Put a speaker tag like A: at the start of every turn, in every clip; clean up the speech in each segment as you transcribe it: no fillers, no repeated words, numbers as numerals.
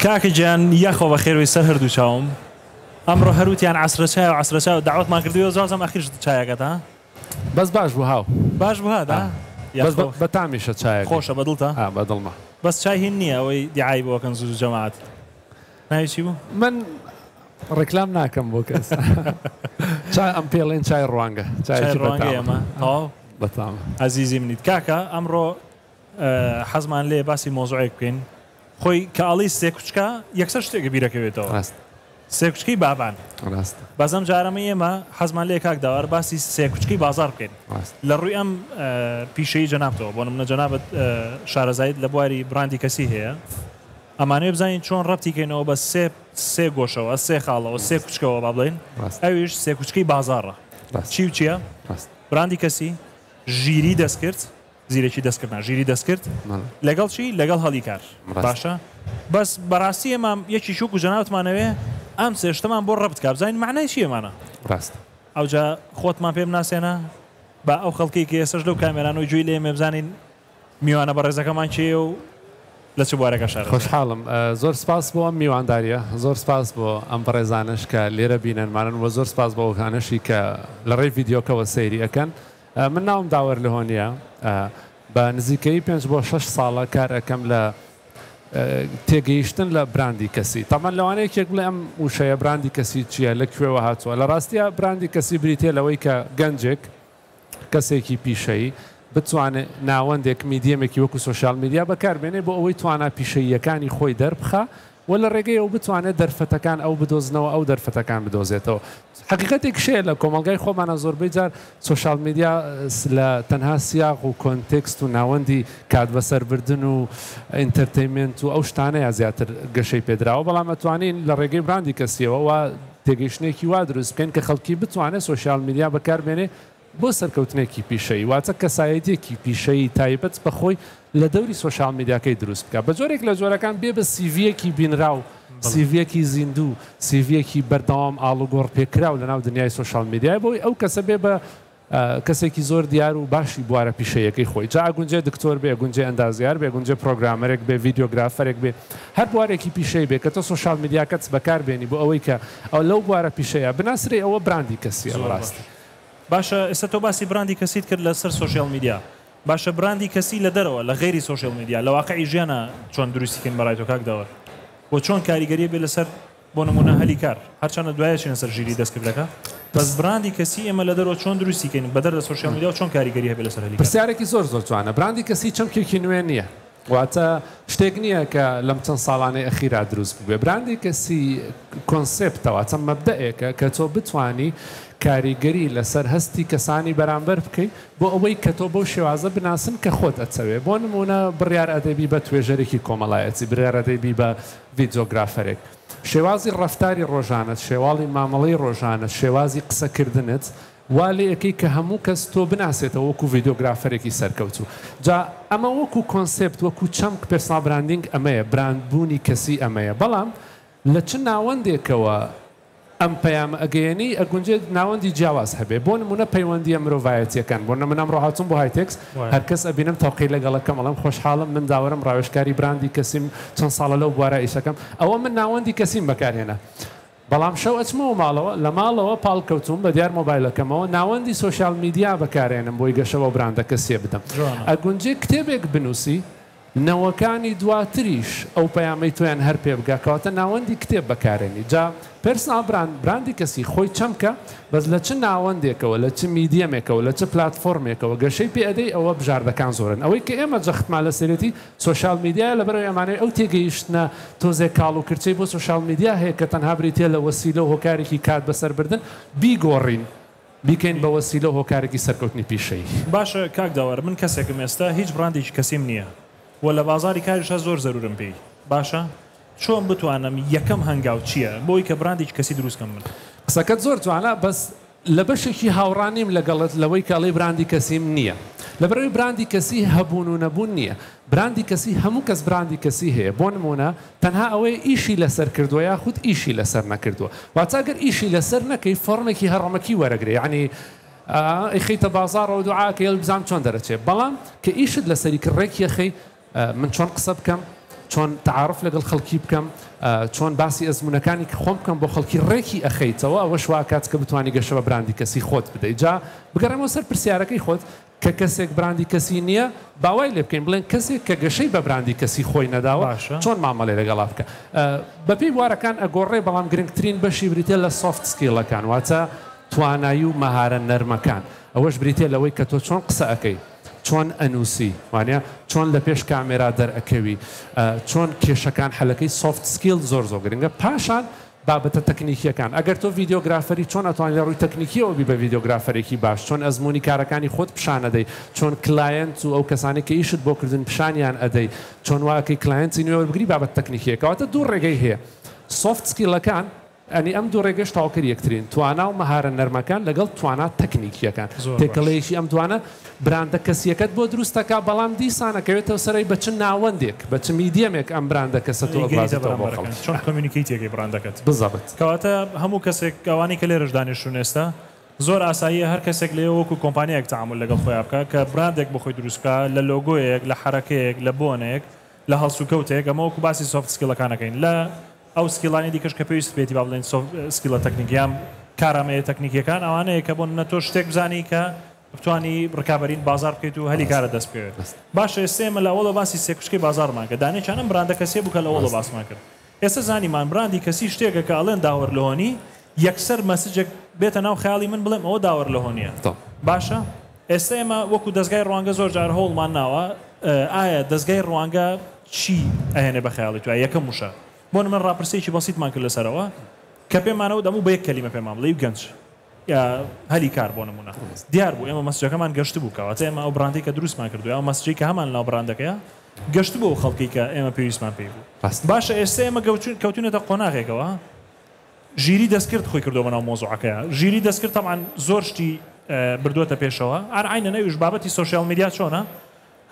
A: کاکە گیان یاخۆ بە خێروی سەر هەردوو چاوم ئەمڕۆ هەروتیان عسرەچای و عسرەچای و داوەتمان کردووە زۆزەم ئەخیرش چایەکەت ها
B: بەس باش بوو هاو
A: باش بوو هادا
B: بەس بە تامیشە چایە
A: خۆشە بەدڵتە
B: بەدڵمە
A: بەس چای هین نییە ئەوەی دیعای بۆکەن زوو جەماعەت ناوی چی بوو؟
B: من ڕێکلام ناکەم بۆ کەس چای ئەم پێڵێن چای ڕوانگە
A: چای ڕوانگە ئێمە تەواو
B: بەتام
A: عەزیزی منیت کاکە ئەمڕۆ حەزمان لێ باسی مۆزوعێک بکەین خۆی کە ئاڵی سێ کوچکە یەکسەر شتێکە بیرەکەوێتەوە سێ کوچکەی بابان بەزەم جارەمە ئێمە حەزمان لێ کاک داوار باسی سێ کوچکەی بازار بکەین لە ڕووی ئەم پیشەی جەنابتەوە بۆ نمونە جەنابەت شارەزایت لە بواری براندی کەسی هەیە ئەمانەیە بزانین چۆن ڕەبتیکەینەوە بە سێ گۆشەوە سێ خاڵەوە سێ کوچکەوە با بڵێن ئەویش سێ کوچکەی بازاڕە چی و چییە؟ براندی کەسی ژیری دەستکرد زیرێکی دەستکردنا ژیری دەستکرد لەگەڵ چی لەگەڵ هەڵی کار باشە بەس بەڕاستی ئێمە یەکی شوک و جەنابەتمانەوێ ئەم سێشتەمان بۆ ڕەبت کار بزانین معنای چی ئێمانە
B: ڕاست
A: ئەوجا خۆتمان پێ بناسێنە بە ئەو خەڵکی کە ئێسش لەو کامێرانەوەی جوێی لێ ئێمە بزانین میوانە بەڕێزەکەمان چێ و لە چ بوارەکە شار
B: خۆشحاڵم زۆر سپاس بۆ ئەم میوانداریە زۆر سپاس بۆ ئەم بەڕێزانش کە لێرە بینەنمانن وە زۆر سپاس بۆ ئەوکانشی کە لە ڕێی ڤیددیۆکەوە سەیری ئەەکەن من ناوم داوەر لە هۆنیە بە نزیکەی 5 بۆ 6 ساڵە کار ئەەکەم لە تێگەیشتن لە براندی کەسی تامان لەوانەیەکێک بڵێ ئەم وشەیە براندی کەسی چییە لە کوێوە هاتووە لە ڕاستیە براندی کەسی بریتێ لەوەی کە گەنجێک کەسێکی پیشەیی بتوانێت ناوەندێک میدیەمێکی وەکو سوۆشال میدیا بەکاربێنێ بۆ ئەوەی توانە پیشەییەکانی خۆی دەربخە و لە ڕێگەی ئەو بتوانێت دەرفەتەکان ئەو بدۆزنەوە ئەو دەرفەتەکان بدۆزێتەوە حقیقەتێک شەیە لە کۆمەلگای خۆمانە زۆربەی جار سوۆشال میدیا لە تەنها سیاق و کۆنتێکست و ناوەندی کات بەسەربردن و ئینتەرتەینمنت و ئەو شتانەیە زیاتر گەشەی پێدراوە بەڵام ئەتوانین لە ڕێگەی براندی کەسیەوە و تێگەیشتێکی وا دروست بکەین کە خەڵکی بتوانێت سوۆشال میدیا بەکاربێنێ بۆ سەرکەوتنێکی پیشەی واتە کەسایەتێکی پیشەی تایبەت بەخۆی لە دەوری سوۆشال میدیاکەی دروست بکە بە جۆرێک لە جۆرەکان بێ بە سیڤیەکی بینراو سیڤیەکی زیندوو سیڤیەکی بەردەوام ئاڵوگۆڕ پێکراو لە ناو دنیای سوۆشال میدیای بۆی ئەو کەسە بێ بە کەسێکی زۆر دیار و باشی بوارە پیشەیەکەی خۆی جا ئەگونجێ دکتۆر بێ گونجێ ئەندازیار بێ گونجێ پرۆگرامەرێک بێ ڤیدیۆگرافەرێک بێ هەر بوارێکی پیشەی بێ کە تۆ سوۆشال میدیاکەت بەکاربێنی بۆ ئەوەی کە ئەو لەو بوارە پیشەیە بناسرێ ئەوە براندی کەسیە ڕاستی
A: باشە ئێستا تۆ باسی براندی کەسیت کرد لەسەر سوۆشیال میدیا باشە براندی کەسی لە دەرەوە لە غێری سوۆشیال میدیا لە واقعی ژیانە چۆن دروستیکەین بەڕای تۆ کاک داوەر بۆ چۆن کاریگەریە بێ لەسەر بۆ نمونە هەلی کار هەرچەنە دوایەشین لەسەر ژیری دەستکردەکە بەس براندی کەسی ئێمە لە دەرەوە چۆن دروستیکەین بەدەر لە سوۆشیال میدیا و چۆن کاریگەری هەبێ لەسەر هەلی کار
B: پرسیارێکی زۆر جوانە براندی کەسی چەمکێکی نوێ نییە واتە شتێک نییە کە لەم چەند ساڵانەی ئەخیرا دروست بووێ براندی کەسی کۆنسێپتەوە چەند مەبدەئێکە کە تۆ بتوانی کاریگەری لەسەر هەستی کەسانی بەرامبەر بکەیت بۆ ئەوەی کە تۆ بۆ شێوازە بناسن کە خۆت ئەچەوێ بۆ نمونە بڕیار ئەدەبی بە توێژەرێکی کۆمەڵایەتی بڕیار ئەدەبی بە ڤیدیۆگرافەرێک شێوازی ڕەفتاری ڕۆژانت شێواڵی مامەڵەی ڕۆژانت شێوازی قسەکردنت وا لێ ئەەکەی کە هەموو کەس تۆ بناسێتەوە وەکو ڤیدیۆگرافەرێکی سەرکەوتوو جا ئەمە وەکو کۆنسێپت وەکو چەمک پێرسۆنال براندینگ ئەمەیە براندبوونی کەسی ئەمەیە بەڵام لە چ ناوەندێکەوە ئەم پەیامە ئەگەیەنی ئەگونجێت ناوەندی جیاواز هەبێ بۆ نمونە پەیوەندیە مرۆڤایەتیەکان بۆ نمونە ئەمڕۆ هاتووم بۆ هایتێکس هەر کەس ئەبینم تاوقەی لەگەڵەکەم ئەڵێم خۆشحاڵم من داوەرم ڕاوێژکاری براندی کەسیم چەند ساڵە لەو بوارە ئیشەکەم ئەوە من ناوەندی کەسیم بەکارهێنا بەڵام شەو ئەچمەوە ماڵەوە لە ماڵەوە پاڵکەوتوم بە دیار مۆبایلەکەمەوە ناوەندی سوۆشیال میدیا بەکارێنم بۆی گەشەوە براندە کەسیە بدەم ئەگونجێ کتێبێک بنووسی نەوەکانی دواتریش ئەو پەیامەی تۆیان هەر پێ بگاکەواتە ناوەندی کتێب بەکارێنی جا پێرسۆنال براندی کەسی خۆی چەمکە بەس لە چ ناوەندێکەوە لە چ میدیەمێکەوە لە چ پلاتفۆرمێکەوە گەشەی پێ ئەدەی ئەوە بژاردەکان زۆرن ئەوەی کە ئێمە جەختمان لە سەرەتی سوۆشیال میدیایە لەبەرەوەی ئەمانەی ئەو تێگەیشتنە تۆزێک کاڵ و کرچەی بۆ سوۆشیال میدیا هەیە کە تەنها بریتێ لە وەسیلە و هۆکارێکی کات بەسەربردن بیگۆڕین بیکەین بە وەسیلە و هۆکارێکی سەرکەوتنی پیشەیی
A: باشە کاک داوەر من کەسێکم ئێستا هیچ براندێکی کەسیم نییە و لە بازاری کاریشە زۆر زەرورم پێی باشە چۆن بتوانم یەکەم هەنگاو چییە بۆی کە براندێکی کەسی دروستکەم من
B: قسەکەت زۆر جوانە بەس لە بەشێکی هاوڕانیم لەگەڵت لەوەی کاڵی براندی کەسیم نییە لەبەرەوەی براندی کەسی هەبوون و نەبوون نییە براندی کەسی هەموو کەس براندی کەسی هەیە بۆ نمونە تەنها ئەوەی ئیشی لەسەر کردووە یاخود ئیشی لەسەر نەکردووە واتاگەر ئیشی لەسەر نەکەی فۆرمێکی هەڕەمەکی وەرەگرێ یعنی ئەیخەیتە بازاڕەوە دوعاکە هێڵ بزانم چۆن دەرەچێت بەڵام کە ئیشت لەسەری کڕێک یەخەی من چۆن قسە بکەم چۆن تعارف لەگەڵ خەڵکی بکەم چۆن باسی ئەزمونەکانی خۆم بکەم بۆ خەڵکی ڕێکی ئەخەیتەوە ئەوە شوا کات کە بتوانی گەشە بە براندی کەسی خۆت بدەیت جا بگەڕێمەوە سەر پرسیارەکەی خۆت کە کەسێک براندی کەسی نییە باوای لێ بکەین بڵێن کەسێک کە گەشەی بە براندی کەسی خۆی نەداوە چۆن مامەڵێ لەگەڵا بکە بەپێی بوارەکان ئەگۆڕێ بەڵام گرنگترین بەشی بریتێ لە سۆفت سکیلەکان واتە توانایی و مەهارە نەرمەکان ئەوەش بریتێ لەوەی کە تۆ چۆن قسە ئەەکەی چۆن ئەنووسی وانە چۆن لە پێش کامێرا دەرئەکەوی چۆن کێشەکان حەلەکەی سۆفت سکیل زۆر گرنگە پاشان بابەتە تەکنیکیەکان ئەگەر تۆ ڤیدیۆگرافەری چۆن ئەتوانێت ڕووی تەکنیکیەوە بی بە ڤیدیۆگرافەرێکی باش چۆن ئەزمموی کارەکانی خۆت پیشانەدەی چۆن کلاەنت و ئەو کەسانی کە ئیشت بۆ کردن پیشانیان ئەدەی چۆن واکەی کلاەنتی نوێوەربگری بابەت تەکنیکیەکەواتە دوو ڕێگەی هەیە سۆفت سکیلەکان ئەنی ئەم دوو ڕێگەش تاواکەر یەکترین توانا و مەهارە نەرمەکان لەگەڵ توانا تەکنیکیەکان تێکەڵەیەکی ئەم دوانە براندە کەسیەکەت بۆ دروستەکە بەڵام دیسانەکەوێتەوە سەرەی بە چ ناوەندێک بە چ میدیەمێک ئەم براندە کەسە تۆ
A: چۆن کۆمیونیکیتێکی براندەکەت
B: بزەبت
A: کەواتە هەموو کەسێک ئەوانی کە لێرەش دانیشتون ئێستا زۆر ئاساییە هەر کەسێک لێ وەکو کۆمپانیەک تعامل لەگەڵ خۆیان بکە کە براندێک بۆ خۆی دروستکە لە لۆگۆیەک لە حرەکەیەک لە بۆنێک لە هەڵسوکەوتێک ئەمە وەکو باسی سۆفت سکیلەکانەکەین لە ئەو سکیلانی دیکەش کە پێویست بێتی با بڵێن سکیلە تەکنیکیان کارامەیە تەکنیکیەکان ئەوانەیە کە بۆن نە تۆ شتێک بزانی کە بتوانی ڕکابەرین بازار بکەیت و هەلی کارە دەست پێوێت باشە ئێستێمە لە ئەوڵە باسی سێکشکی بازارمان کە دانێچانم براندە کەسێ بووکە لە ئەوڵە باسمان کرد ئێستا زانیمان براندی کەسی شتێکە کە ئەڵێن داوەر لەهۆنی یەکسەر مەسجێک بێتە ناو خەیاڵی من بڵێم ئەوە داوەر لەهۆنیە باشە ئێستا ئێمە وەکو دەستگای ڕوانگە زۆر جار هەوڵمان ناوە ئایا دەستگای ڕوانگە چی ئەهێنێ بە خەیاڵی تو یەکەم وشە بۆ من ڕاپرسێکی بەسیتمان کرد لەسەرەوە کە پێمانەوە دەموو بە یەک کەلیمە پێمان بڵێ و گەنج یا هەلی کار بۆ نمونە دیار بوو ئێمە مەسجەکەمان گەشت بوو کەواتە ئێمە ئەو براندی کە دروستمان کردو ئەو مەسجی کە هەمان ناو براندەکەیە گەشت بوو خەڵکی کە ئێمە پێویستمان پێی بوو باشە ئێستا ئێمە کەوتونێتە قۆناغێکەوە ژیری دەستکرد خۆی کردو بەناو مۆزوعەکەیە ژیری دەستکرد تەمان زۆر شتی بردووەتە پێشەوە ئارعینە نەویش بابەتی سۆشیال میدیا چۆنە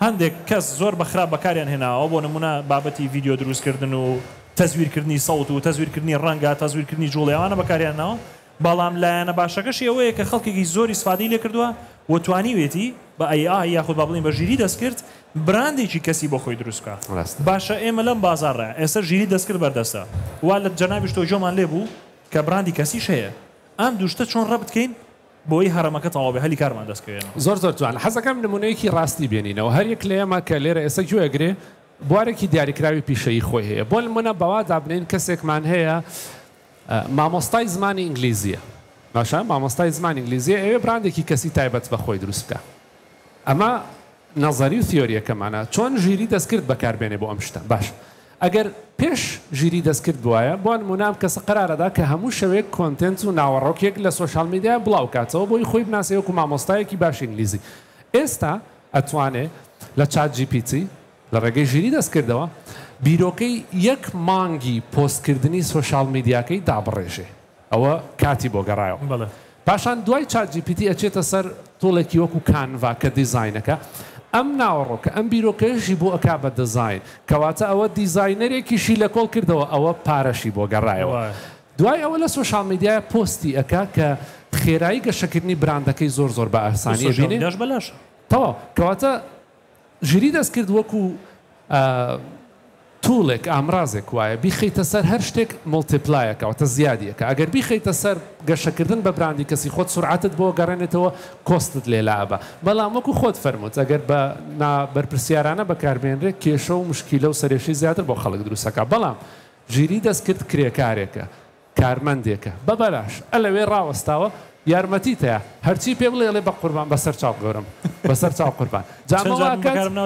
A: هەندێک کەس زۆر بەخراپ بەکاریان هێناوە بۆ نمونە بابەتی ڤیدیۆ دروستکردن و تەزویرکردنی سەوت و تەزویرکردنی ڕەنگە تەزویرکردنی جوڵێوانە بەکاریانەوە بەڵام لایەنە باشەکەش ئەوەیە کە خەڵکێکی زۆری سفادەی لێ کردووە و توانیوێتی بە ئای یاخود با بڵین بە ژیری دەستکرد براندێکی کەسی بۆ خۆی دروستکە باشە ئێمە لەم بازارڕە ئێستا ژیری دەستکرد بەردەستە وا لە جەنابیش تۆ جۆمان لێ بوو کە براندی کەسیش هەیە ئەم دوشتە چۆن ڕە بکەین بۆی هەرەمەکە تەواو بێ هەلی کارمان دەستکەوێن
B: زۆر جوان حەزەکەم نمونەیەکی ڕاستی بێنینەوە هەر یەک لە ئێمە کە لێرە ئێستا گوێگرێ بوارێکی دیاریکراوی پیشەیی خۆی هەیە بۆ نمونە بەوا دابنین کەسێکمان هەیە مامۆستای زمانی ئینگلیزیە باشە مامۆستای زمانی ئینگلیزیە ئەوێ براندێکی کەسی تایبەت بە خۆی دروست بکە ئەمە نەزەری و تیۆریەکەمانە چۆن ژیری دەستکرد بەکاربێنێ بۆ ئەم شتە باش ئەگەر پێش ژیری دەستکرد بواە بۆ نمونام کەسە قەرارەدا کە هەموو شەوێک کۆنتنت و ناوەڕۆکێک لە سۆشال میدیا بڵاو کاتەوە بۆی خۆی بناسەوەکو مامۆستایەکی باش ئینگلیزی ئێستا ئەتوانێت لە چات جی پی تی لە ڕێگەی ژیری دەستکردەوە بیرۆکەی یەک مانگی پۆستکردنی سۆشال میدیاکەی دابڕێژێ ئەوە کاتی بۆ گەڕایەوە پاشان دوای چات جی پی تی ئەچێتە سەر تۆڵێکی وەکو کانڤا کە دیزاینەکە ئەم ناوەڕۆکە ئەم بیرۆکەشی بۆ ئەکا بە دەزاین کەواتە ئەوە دیزاینەرێکیشی لە کۆڵ کردەوە ئەوە پارەشی بۆ گەڕایەوە دوای ئەوە لە سۆشال میدیای پۆستی ئەکا کە خێرایی گەشەکردنی براندەکەی زۆر بە ئاسانی بینێ تەواو کەواتە ژیری دەستکرد وەکو توولێک ئامرازێک وایە بیخەیتە سەر هەر شتێک مڵتیپلایەکەواتە زیادیەکە ئەگەر بیخەیتە سەر گەشەکردن بە براندی کەسی خۆت سورعەتت بۆ گەڕێنێتەوە کۆستت لێلابە بەڵام وەکو خۆت فەرمووت ئەگەر بە بەرپرسیارانە بەکاربێنرێت کێشە و مشکیلە و سەرێشی زیاتر بۆ خەڵک دروستەکە بەڵام ژیری دەستکرد کرێکارێکە کارمەندێکە بەبەلاش ئەلەوێ ڕاوەستاوە یارمەتیت هەیە هەرچی پێ بڵێ لێ بە قوربان بەسەر چاو گەورم بەسەر چاو قوربان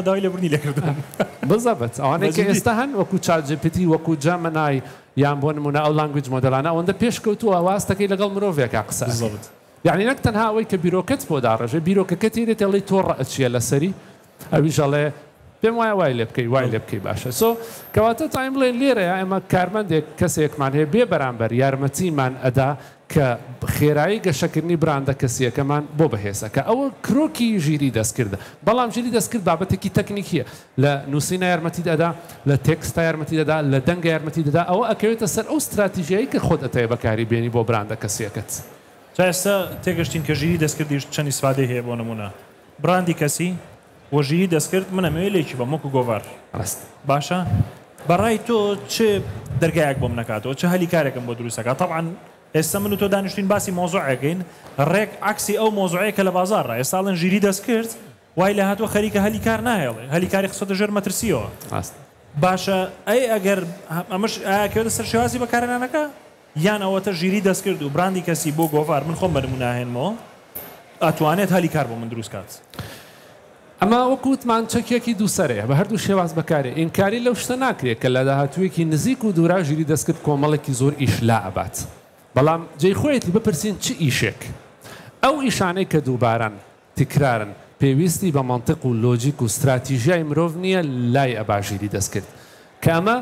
A: داوای لەبوونی لێکردن
B: بزەبێت ئەوانەیە کە ئێستا هەن وەکو چات جی پی تی وەکو جەمەنای یان بۆ نمونە ئەو لانگویج مۆدەلانە ئەوەندە پێشکەوتووە واستەکەی لەگەڵ مرۆڤێکا قسە یعنی نەک تەنها ئەوەی کە بیرۆکەت بۆ داڕێژێ بیرۆکەکە تێرێت ئەڵێی تۆ ڕەچیە لەسەری ئەویش ئەڵێ پێم وایە وای لێ بکەی وای لێ بکەی باشە سۆ کەواتە تایم بڵێن لێرەیە ئێمە کارمەندێک کەسێکمان هەیە بێ بەرامبەر یارمەتیمان ئەدا کە خێرایی گەشەکردنی براندە کەسیەکەمان بۆ بەهێزەکە ئەوە کرۆکی ژیری دەستکردە بەڵام ژیری دەستکرد بابەتێکی تەکنیکیە لە نووسینە یارمەتی دەدا لە تێکستە یارمەتی دەدا لە دەنگە یارمەتی دەدا ئەوە ئەکەوێتە سەر ئەو استراتیژیایی کە خۆت ئەتەیە بەکاری بێنی بۆ براندە کەسیەکەت
A: ئێستا تێگەشتین کە ژیری دەستکردیش چەندی سوادەی هەیە بۆ نمونە براندی کەسی وە ژیری دەستکرد منەمەوێ لێکی بە مۆک و گۆڤار باشە بەڕای تۆ چ دەرگایەک بۆم نکاتەوە چه هەلی کارێکم بۆ دروستەکە طبعا ئێستا من و تۆ دانیشتین باسی مۆزوعەکەین ڕێک عکسی ئەو مۆزوعەیە کە لە بازارڕە ئێستاڵن ژیری دەست کرد وای لە هاتووە خەریکە هەلی کار ناهێڵێ هەلی کاری خسۆتە ژێر مەترسیەوە باشە ئەی ئەگەر ئەمەش ئاکەوێتە سەر شێوازی بەکارهێنانەکە یان ئەوەتە ژیری دەست کرد و براندی کەسی بۆ گۆڤار من خۆم بەرمو ناهێنمەوە ئەتوانێت هەلی کار بۆ من دروست کات
B: ئەمە وەکوتمان چەکێکی دووسەرەیە بە هەردوو شێواز بەکارێ ئینکاری لەو شتە ناکرێت کە لە داهاتوویەکی نزیک و دوورا ژیری دەستکرد کۆمەڵێکی زۆر ئیش لا ئەبات بەڵام جێی خۆیەتی بپرسین چ ئیشێک ئەو ئیشانەی کە دووباران تکرارن پێویستی بە مەنطق و لۆجیک و استراتیژیای مرۆڤ نییە لای ئەبا ژیری دەستکرد کە ئەمە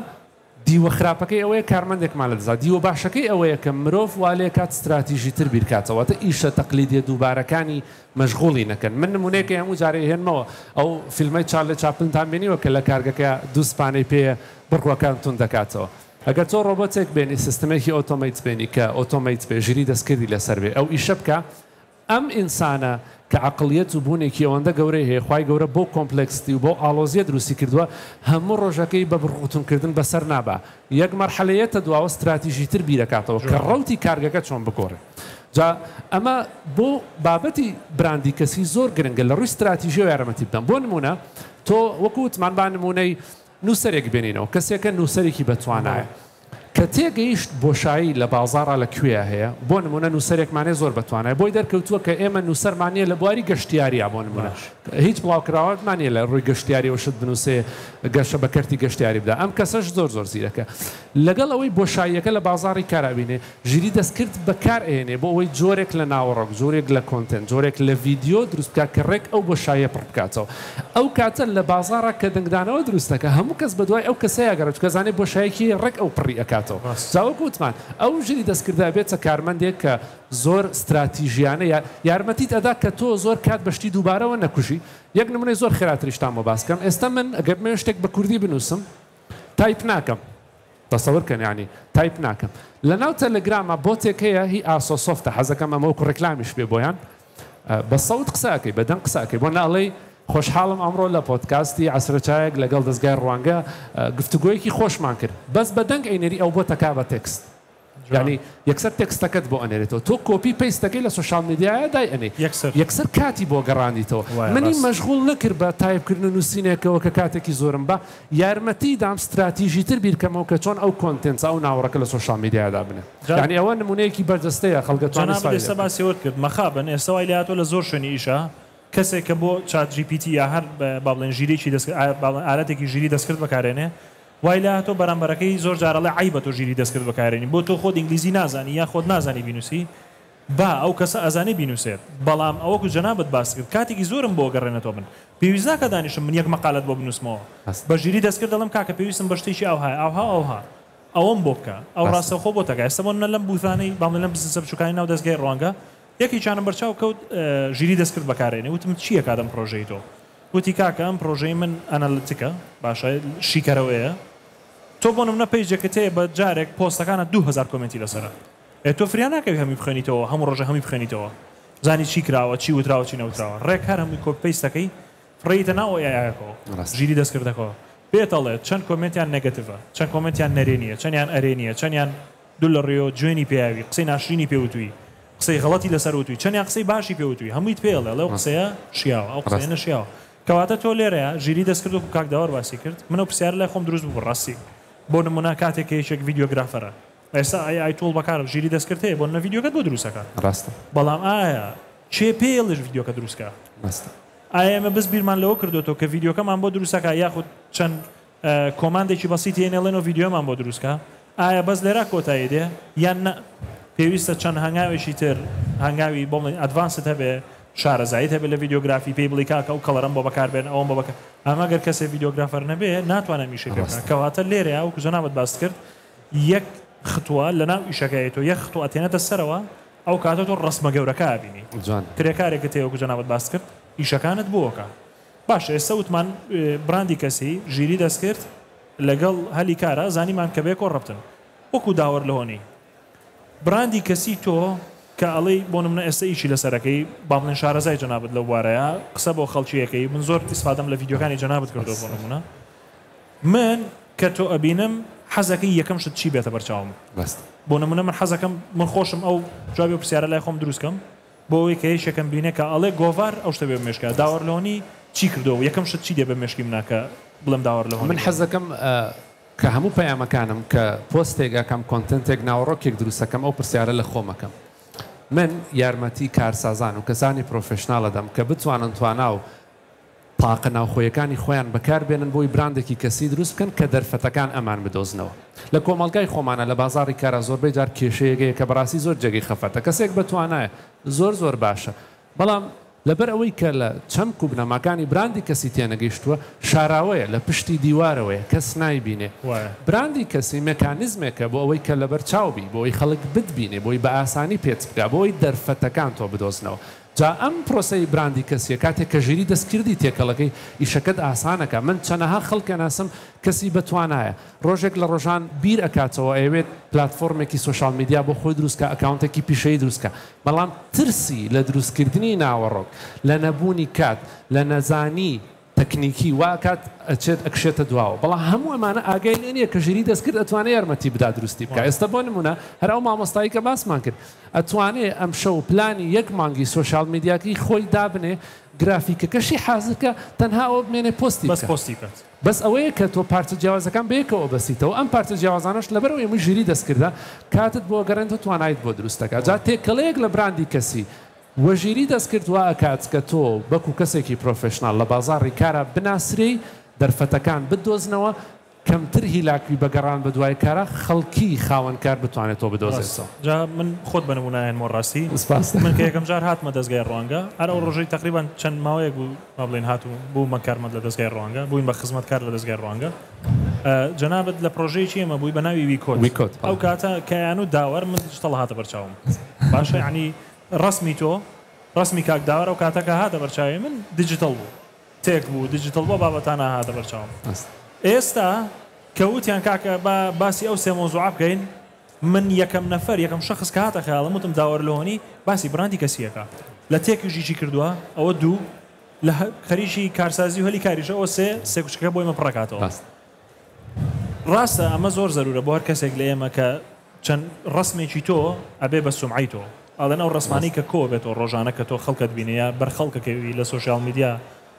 B: دیوە خراپەکەی ئەوەیە کارمەندێکمان لە دەزات دیوە باشەکەی ئەوەیە کە مرۆڤ والێ کات استراتیژی تر بیرکاتەوە ئیشە تەقلیدیە دووبارەکانی مەشغوڵی نەکەن من نمونەیەکە هەموو جارێ هێنمەوە ئەو فیلمەی چارلێ چاپلنتان بینیوە کە لە کارگەکە دوو سپانەی پێ بڕوەکان تون دەکاتەوە ئەگەر تۆ ڕۆبۆتێک بێنی سیستمێکی ئۆتۆمەیت بێنی کە ئۆتۆمەیت بێ ژیری دەستکردی لەسەر بێ ئەو ئیشە بکە ئەم ئینسانە کە عقلیەت و بوونێکی ئەوەندە گەورەی هەیە خوای گەورە بۆ کۆمپلکسیتی و بۆ ئالۆزیە دروستی کردووە هەموو ڕۆژەکەی بە بڕوتونکردن بەسەر نابا یەک مەرحەلەیەتە دواوە استراتیژی تر بیرەکاتەوە کە ڕەوتی کارگەکە چۆن بگۆڕێ جا ئەمە بۆ بابەتی براندی کەسی زۆر گرنگە لە ڕووی استراتیژی و یارمەتی بدەن بۆ نمونە تۆ وەکوتمان با نمونەی نووسەرێک بێنینەوە کەسێکە نووسەرێکی بەتوانایە کە تێگەیشت بۆشایی لە بازاڕە لەکوێ هەیە بۆ نمونە نووسەرێکمانێ زۆر بەتوانای بۆی دەرکەوتووە کە ئێمە نووسەرمانە لە بواری گەشتیاریە بۆ نمونە هیچ بڵاوکراوەتمانە لە ڕووی گەشتیاری وشت بنووسێ گەشە بەکەرتی گەشتیاری بدا ئەم کەسەش زۆر زیرەکە لەگەڵ ئەوەی بۆشاییەکە لە بازاڕی کارابینێ ژیری دەستکرد بەکار ئێنێ بۆ ئەوەی جۆرێک لە ناوەڕۆک جۆرێک لە کۆنتنت جۆرێک لە ڤیدیۆ دروست بکات کە ڕێک ئەو بۆشاییە پڕ بکاتەوە ئەو کاتە لە بازاڕە کە دەنگدانەوە دروستەکە هەموو کەس بەدوای ئەو کەسەیە گەڕێت کە زانێ بۆشایەکی ڕێک ئەو پڕی ئەکاتەوە وتمان ئەو ژیری دەستکردا بێتە کارمەندێک کە زۆر استراتیژیانە یارمەتیت ئەدا کە تۆ زۆر کات بەشتی دووبارەوە نەکوژی یەک نمونەی زۆر خێراتریشتان بۆ باسکەم ئێستا من ئەگەر من شتێک بە کوردی بنووسم تایپ ناکەم تەسەوەرکەن یعنی تایپ ناکەم لە ناو تەلەگرامە بۆتێک هەیە هی ئاسۆسۆفتە حەزەکەم ئەمە وەکو ڕێکلامیش پێ بۆیان بە سەوت قساکەی بەدەنگ قساکەی بۆ ناڵێی خۆشحاڵم ئەمڕۆ لە پۆدکاستی عسرەچایەک لەگەڵ دەستگای ڕوانگە گفتوگۆیەکی خۆشمان کرد بەس بەدەنگ ئەینەری ئەو بۆ تەکا بە تێکست یعنی یەکسەر تێکستەکەت بۆ ئەنێرێتەوە تۆ کۆپی پێیستەکەی لە سوشال میدیایە دای ئەنێ یەکسەر کاتی بۆ گەڕاندیتەوە منی مەشغوڵ نەکرد بە تایپکردن و نووسینێکەوە کە کاتێکی زۆرم بە یارمەتی دام استراتیژی تر بیرکەمەوە کە چۆن ئەو کۆنتنت ئەو ناوەڕەکە لە سوشال میدیادا بنێ یعنی ئەوە نمونەیەکی بەردەستەیە خەڵگەتوانێت
A: ئێستا باسیەوە کرد مەخابن ئێستا وای لاتۆ لە زۆر شوێنی ئیشە کەسێک کە بۆ چات جی پی تی یا هەر با بڵێن ژیرێکی ئالەتێکی ژیری دەستکرد بەکارێنێ وای لە تۆ بەرامبەرەکەی زۆر جارەڵێ عیبە تۆ ژیری دەستکرد بەکارێنی بۆ تۆ خۆت ئینگلیزی نازانی یا خۆت نازانی بینوسی با ئەو کەسە ئەزانێ بینوسێت بەڵام ئەوەکو جەنابەت باس کرد کاتێکی زۆرم بۆ گەڕێنێتەوە من پێویست ناکە دانیشم من یەک مەقالەت بۆ بنووسمەوە بە ژیری دەستکرد دەڵم کاکە پێویستم بە شتێکی ئەوها ئەوەم بۆ بکە ئەو ڕاستە خۆ بۆ تەکە ئێستا بۆ لەم بوتانەی باڵێن لەم بزنسە بچووکانی ناو دەستگای ڕوانگە یەکی چانم بەرچاو کەوت ژیری دەستکرد بەکارێنێ وتم چییە کاتم پرۆژەی تۆ وتی کاکە ئەم پرۆژەی من ئەنالیتیکە باشە شیکەرەوەیە تۆ بۆ نمونە پەیجێکت هەیە بە جارێک پۆستەکانە 2000 کۆمنتی لەسەرە تۆ فریان ناکەوی هەمی بخوێنیتەوە هەموو ڕۆژە هەمی بخوێنیتەوە زانی چی کراوە چی وتراوە چی نەوتراوە ڕێک هەر هەمووی کۆپیستەکەی فڕیتە ناو یایەکەوە ژیری دەستکردەکەەوە پێتەڵێت چەند کۆمنتیان نەگەتیڤە چەند کۆمنتیان نەرێنیە چەندیان ئەرێنیە چەندیان دوو لە ڕێۆ جوێنی پێیاوی قسەی ناشرینی پێوتوی قسەی غڵەتی لەسەر وتوی چەندیان قسەی باشی پێوتوی هەموویت پێڵێ لەو قسەیە شیاوە ئەو قسەیە نەشیاوە کەواتە تۆ لێرەیە ژیری دەستکرد و کاک داوەر باسی کرد منە پرسیار لای خۆم دروست بوو ڕاستی بۆ نمونە کاتێک یەکێک ڤیدیۆگرافەرە ئێستا ئای تۆڵ بەکار ژیری دەستکرد هەیە بۆ نە ڤیدیۆکەت بۆ دروستەکە
B: ڕاستە
A: بەڵام ئایا چێ پێڵش ڤیدیۆکە دروستکە ئایا ئێمە بەس بیرمان لەوە کردوەوە کە ڤیدیۆکەمان بۆ دروستەکە یاخود چەند کۆماندێکی بەسیتی هێنێڵێنەوە ڤیدیۆمان بۆ دروستکە ئایا بەس لێرە کۆتایی دێ یان نە پێویستە چەند هەنگاوێکی تر هەنگاوی بۆ ئەدڤانست هەبێ شارەزاییت هەبێت لە ڤیدیۆگرافی پێی بڵی کاکە ئەو کەڵەرم بۆ بەکاربێن ئەوم بۆ بکە ئەمە گەر کەسێ ڤیدیۆگرافەر نەبێ ناتوانە میشەکە کەواتە لێرە ئەو کۆژەناوت باس کرد یەک خطوە لە ناو ئیشەکەی تۆ یەک خطوە ئەتێنێتە سەرەوە ئەو کاتە تۆ ڕسمە گەورەکە بینی کرێکارێکت هەیە کۆژەناوت باس کرد ئیشەکانت بۆکە باشە ئێستا وتمان براندی کەسی ژیری دەستکرد لەگەڵ هەلی کارە زانیمان کە بێ کۆڕەبتن وەکو داوەر لەهۆنی براندی کەسی تۆ کە ئەڵێ بۆ نمونە ئێستا ئیشی لەسەرەکەی با بڵێن شارەزای جەنابەت لەو وارەیە قسە بۆ خەڵکیەکەی من زۆر ئیسفادەم لە ڤیدیۆکانی جەنابەت کردو بۆ نمونە من کە تۆ ئەبینم حەزەکەی یەکەم شت چی بێتە بەرچاوم بۆ نمونە من حەزەکەم من خۆشم ئەو جوابی پرسیارە لای خۆم دروستکەم بۆ ئەوەی کە یەکەم بینێ کە ئەڵێ گۆڤار ئەو شتە بێ مێشکە داوەرلۆنی چی کردەوە یەکەم شت چی دێ بە مێشکی مناکە بڵم داوەرلۆنی
B: من حەزەکەم کە هەموو پەیامەکانم کە پۆستێک ئەەکەم کۆنتنتێک ناوەڕۆکێک دروستەکەم ئەو پرسیارە لە خۆمەکەم من یارمەتی کارسازان و کەسانی پرۆفشناڵە دەم کە بتوانن توانا و تاقە ناوخۆیەکانی خۆیان بەکاربێنن بۆی براندێکی کەسی دروست بکەن کە دەرفەتەکان ئەمان بدۆزنەوە لە کۆمەڵگای خۆمانە لە بازاری کارە زۆربەی جار کێشەیەگەیە کە بەڕاستی زۆر جێگەی خەفەتە کەسێک بتوانایە زۆر باشە بەڵام لەبەر ئەوەی کە لە چەند و بنەماکانی براندی کەسی تێنەگەیشتووە شاراوەیە لە پشتی دیوارەوەیە کەس نایبینێ براندی کەسی مێکانیزمێکە بۆ ئەوەی کە لەبەر چاوبی بۆی خەڵک بتبینێ بۆی بە ئاسانی پێچ بکە بۆی دەرفەتەکان تۆ بدۆزنەوە جا ئەم پرۆسەی براندی کەسیە کاتێک کە ژیری دەستکردی تێکەڵەکەی ئیشەکەت ئاسانەکە من چەنەها خەڵکە ناسم کەسی بتوانایە ڕۆژێک لە ڕۆژان بیر ئەکاتەوە ئەوێت پلتفۆرمێکی سوشال میدیا بۆ خۆی دروستکە ئەکاونتێکی پیشەی دروستکە بەڵام ترسی لە دروستکردنی ناوەڕۆک لە نەبوونی کات لە نەزانی تەکنیکی واکات ئەکشێتە دواوە بەڵام هەموو ئەمانە ئاگای لێ نییە کە ژیری دەستکرد ئەتوانێت یارمەتی بدا دروستی بکە ئێستا بۆ نمونە هەر ئەو مامۆستایی کە باسمان کرد ئەتوانێت ئەم شەو پلانی یەک مانگی سوشال میدیاکی خۆی دابنێ گرافیکەکەشی حازرکە تەنها ئەو بمێنێ پۆستی بەس ئەوەیە کە تۆ پارچە جیاوازەکان بەیەکەوە بەسیتەوە ئەم پارچە جیاوازانش لەبەرەوەی ئەمە ژیری دەستکردە کاتت بۆ گەڕێن توانایت بۆ دروستەکە جا تێکەڵەیەک لە براندی کەسی وەژیری دەستکردووە ئەکات کە تۆ بەکو کەسێکی پرۆفشنال لە بازاڕی کارە بناسرەی دەرفەتەکان بدۆزنەوە کەمتر هیلاکوی بەگەڕان بە دوای کارە خەڵکی خاوەنکار بتوانێت تۆ بدۆزێتەوە
A: جا من خۆت بە نمونایەن مۆڕاستی من کە یەکەم جار هاتمە دەستگای ڕوانگە هەر ئەو ڕۆژەی تقریبان چەند ماوەیەک بوو ما بڵێن هاتوو بوومە کارمەند لە دەستگای ڕوانگە بووین بە خزمەتکار لە دەستگای ڕوانگە جەنابەت لە پرۆژەیەکی ئێمە بووی بە ناوی ویکۆت ئەو کاتە کەیان و داوەر من شتەڵ هاتە بەرچاوم باشە یعنی ڕسمی تۆ ڕسمی کاک داوەر ئەو کاتەکە هاتە بەرچاوی من دیجیتەڵ بوو تێک بوو دیجیتەڵ بۆ بابەتانە هاتە بەرچاوم ئێستا کەوتیان کاکە باسی ئەو سێ مۆزوع بکەین من یەکەم نەفەر یەکەم شەخص کە هاتە خەیاڵم وتم داوەرلۆنی باسی براندی کەسیەکە لە تێکیژی چی کردووە ئەوە دوو لە خەریکی کارسازی و هەلی کاریشە ئەوە سێ کوچەکە بۆی مەپڕکاتەوە ڕاستە ئەمە زۆر زەرورە بۆ هەر کەسێک لە ئێمە کە چەند ڕسمێکی تۆ ئەبێ بە سومعی تۆ ئەڵێن ئەو ڕسمانی کە کۆ بێتەوە ڕۆژانە کە تۆ خەڵکت بینێ یا بەرخەڵکەکەوی لە سوشال میدیا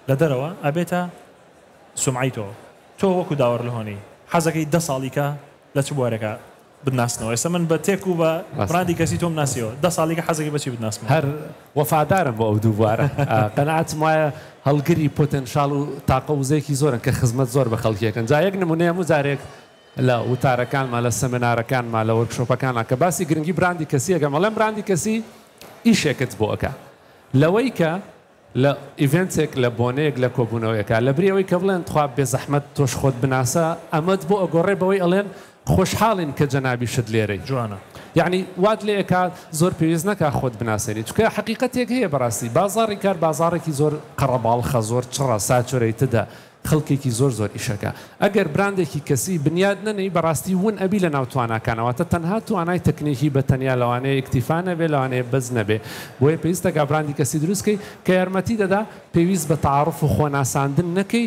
A: لە دەرەوە ئەبێتە سومعی تۆ وەکو داوەرلۆنی حەزەکەی 10 ساڵیکە لە چ بوارێکە بناسنەوە ئێستا من بە تێک و بە براندی کەسی تۆم ناسیەوە 10 ساڵیکە حەزەکەی بەچی بناسم
B: هەر وەفادارم بۆ ئەو دوو بوارە قەناعەتم وایە هەڵگری پۆتەنشاڵ و تاقە وزەیەکی زۆرن کە خزمەت زۆر بە خەڵکیەکەن جا یەک نمونەیە هەموو جارێک لە وتارەکانمان لە سەمینارەکانمان لە وەرکشۆپەکانە کە باسی گرنگی براندی کەسیەکە مەڵێم براندی کەسی ئیشێکت بۆ ئەکا لەوەی کە لە ئیڤنتێک لە بۆنەیەک لە کۆبوونەوەیەکە لە بریەوەی کە بڵێن خوا بێزەحمەت تۆش خۆت بناسە ئەمەت بۆ ئەگۆڕێ بەوەی ئەڵێن خۆشحاڵین کە جەنابی شت لێرەی
A: جوانە
B: یعنی وات لێ ئەکات زۆر پێویست نەکا خۆت بناسێنی چکە حقیقەتێک هەیە بەڕاستی بازاڕی کار بازارێکی زۆر قەڕەباڵخە زۆر چڕە ساچۆرەی تدا خەڵکێکی زۆر ئیشەکە ئەگەر براندێکی کەسی بنیاد نەنەی بەڕاستی ون ئەبی لە ناوتوانەکانەوەتە تەنها توانای تەکنیکی بە تەنیا لەوانەیە ئیکتیفانە بێ لەوانەیە بەز نەبێ بۆیە پێویستەکە براندی کەسی دروستکەی کە یارمەتی دەدا پێویست بە تعاڕف و خۆناساندن نەکەی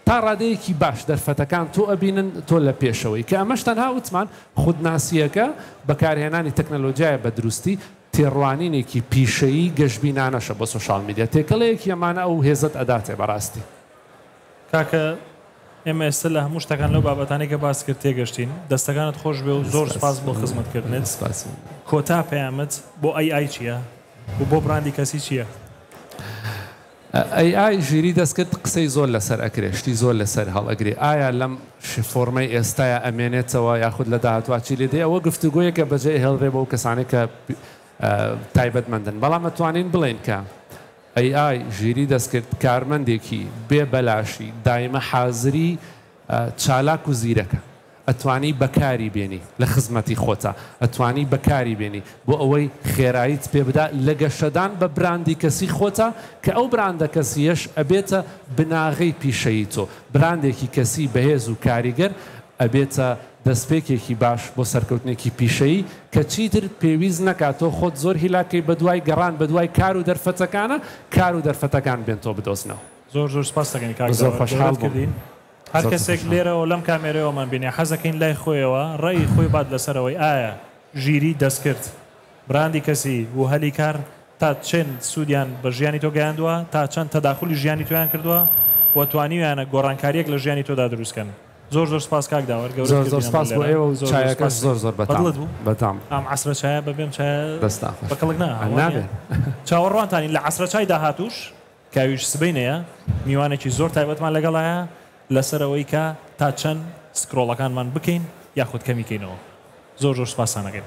B: تا ڕادەیەکی باش دەرفەتەکان تۆ ئەبینن تۆ لە پێشەوەی کە ئەمەش تەنها وتمان خودناسیەکە بەکارهێنانی تەکنەلۆژیایە بە دروستی تێڕوانینێکی پیشەیی گەشتبینانەشە بە سوشال میدیا تێکەڵەیەکی ئەمانە ئەو هێزت ئەداتێ بەڕاستی
A: کاکە ئێمە ئێستا لە هەموو شتەکان لەو بابەتانی کە باس کرد تێگەشتین دەستەکانت خۆش بێ و زۆر سپاس بۆ خزمەتکردنت کۆتا پەیامەت بۆ ئای چییە و بۆ براندی کەسی چییە؟
B: ئای ژیری دەستکرد قسەی زۆر لەسەر ئەکرێشتی زۆر لەسەر هەڵئەگری ئایا لەم فۆرمەی ئێستاە ئەمێنێتەوە یاخود لە داهاتواچی لێدێ ئەوە گفتوگویەکە بەجێ هێڵڕێ بۆ کەسانێک کە تایبەتمەندن بەڵام ئەتوانین بڵێن کە ئای ژیری دەستکرد کارمەندێکی بێ بەلاشی دایمە حازری چالاک و زیرەکە ئەتوانی بەکاری بێنی لە خزمەتی خۆتە ئەتوانی بەکاری بێنی بۆ ئەوەی خێراییت پێ بدا لە گەشەدان بە براندی کەسی خۆتە کە ئەو براندە کەسیەش ئەبێتە بناغەی پیشەیی تۆ براندێکی کەسی بەهێز و کاریگەر ئەبێتە دەستپێکێکی باش بۆ سەرکەوتنێکی پیشەیی کە چیتر پێویست نەکاتۆ خۆت زۆر هیلاکەی بە دوای گەڕان بە دوای کار و دەرفەتەکانە کار و دەرفەتەکان بێن تۆ بدۆزنەوە
A: زۆر سپاس دەکەین کاک زۆر خۆشحاڵ بووین هەر کەسێک لێرەوە لەم کامێرەوەمان بینێ حەزەکەین لای خۆیەوە ڕێی خۆی باد لەسەرەوەی ئایا ژیری دەستکرد براندی کەسی و هەلی کار تا چەند سوودیان بە ژیانی تۆ گەیاندووە تا چەند تەداخلی ژیانی تۆیان کردووە و توانیویانە گۆڕانکاریەک لە ژیانی تۆدا دروستکەن. زۆر زۆر سپاس کاک داوەر
B: زۆر سپاس بۆ ئێوە و چایەکەش زۆر بەتام
A: ئەم عەسرە چایە بەبێم چایە
B: دەستا
A: بەکەڵک نابێت چاوەڕوانتانی لە عەسرە داهاتوش کاویش سبەینەیە میوانێکی زۆر تایبەتمان لەگەڵایە لەسەرەوەی کە تا چەند سکرۆڵەکانمان بکەین یاخود کەمیکەینەوە. زۆر سپاسانەکەین.